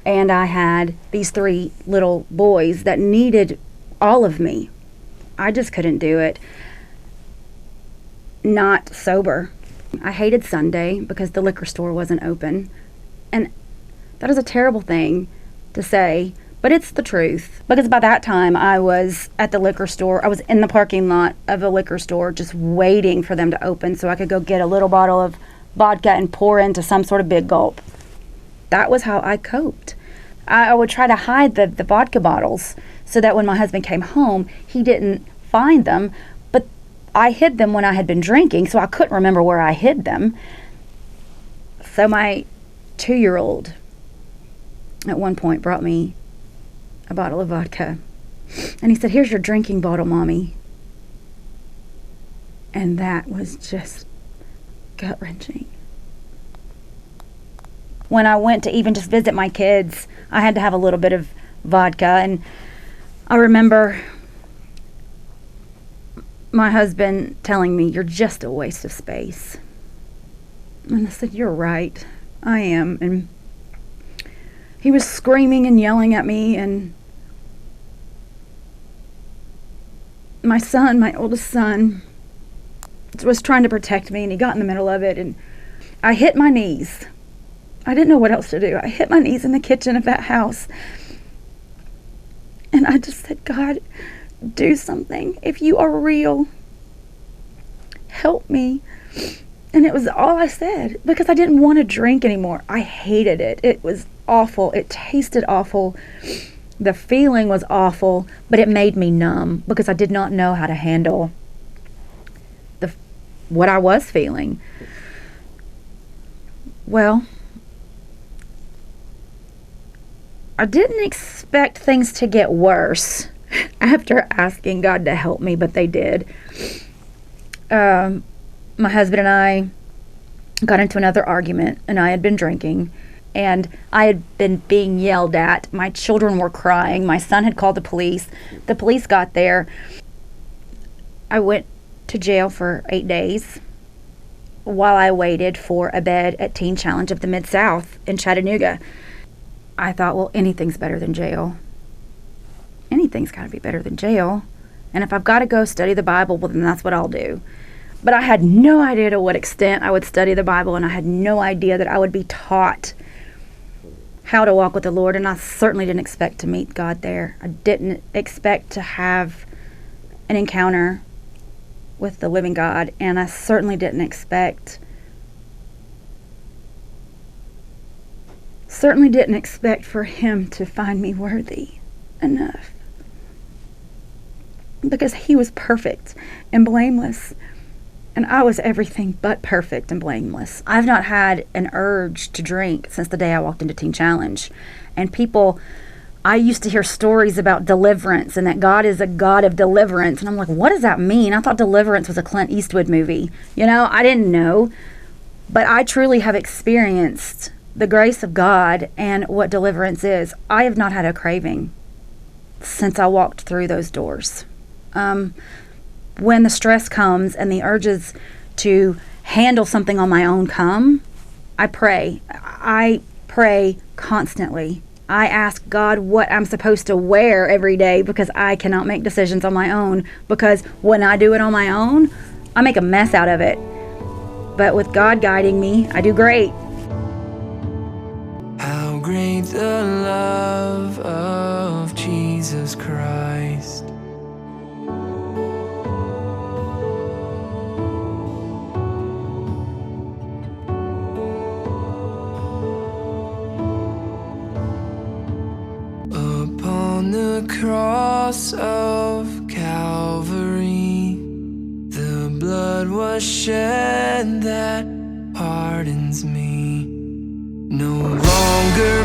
And I had these 3 little boys that needed all of me. I just couldn't do it. Not sober. I hated Sunday because the liquor store wasn't open. And that is a terrible thing to say, but it's the truth. Because by that time, I was at the liquor store. I was in the parking lot of a liquor store just waiting for them to open so I could go get a little bottle of vodka and pour into some sort of big gulp. That was how I coped. I would try to hide the vodka bottles so that when my husband came home, he didn't find them. But I hid them when I had been drinking, so I couldn't remember where I hid them. So my 2-year-old at one point brought me a bottle of vodka. And he said, "Here's your drinking bottle, Mommy." And that was just gut-wrenching. When I went to even just visit my kids, I had to have a little bit of vodka. And I remember my husband telling me, "You're just a waste of space." And I said, "You're right, I am." And he was screaming and yelling at me, and my son, my oldest son, was trying to protect me, and he got in the middle of it, and I hit my knees. I didn't know what else to do. I hit my knees in the kitchen of that house. And I just said, "God, do something. If you are real, help me." And it was all I said, because I didn't want to drink anymore. I hated it. It was awful. It tasted awful. The feeling was awful, but it made me numb because I did not know how to handle what I was feeling. Well, I didn't expect things to get worse after asking God to help me, but they did. My husband and I got into another argument, and I had been drinking, and I had been being yelled at. My children were crying. My son had called the police. The police got there. I went to jail for 8 days while I waited for a bed at Teen Challenge of the Mid-South in Chattanooga. I thought, well, anything's better than jail. Anything's got to be better than jail. And if I've got to go study the Bible, well, then that's what I'll do. But I had no idea to what extent I would study the Bible, and I had no idea that I would be taught how to walk with the Lord, and I certainly didn't expect to meet God there. I didn't expect to have an encounter with the living God, and I certainly didn't expect for Him to find me worthy enough, because He was perfect and blameless, and I was everything but perfect and blameless. I've not had an urge to drink since the day I walked into Teen Challenge. And I used to hear stories about deliverance and that God is a God of deliverance. And I'm like, what does that mean? I thought Deliverance was a Clint Eastwood movie. I didn't know. But I truly have experienced the grace of God and what deliverance is. I have not had a craving since I walked through those doors. When the stress comes and the urges to handle something on my own come, I pray. I pray constantly. I ask God what I'm supposed to wear every day, because I cannot make decisions on my own, because when I do it on my own, I make a mess out of it. But with God guiding me, I do great. How great the love of Jesus Christ. Upon the cross of Calvary, the blood was shed that pardons me. No longer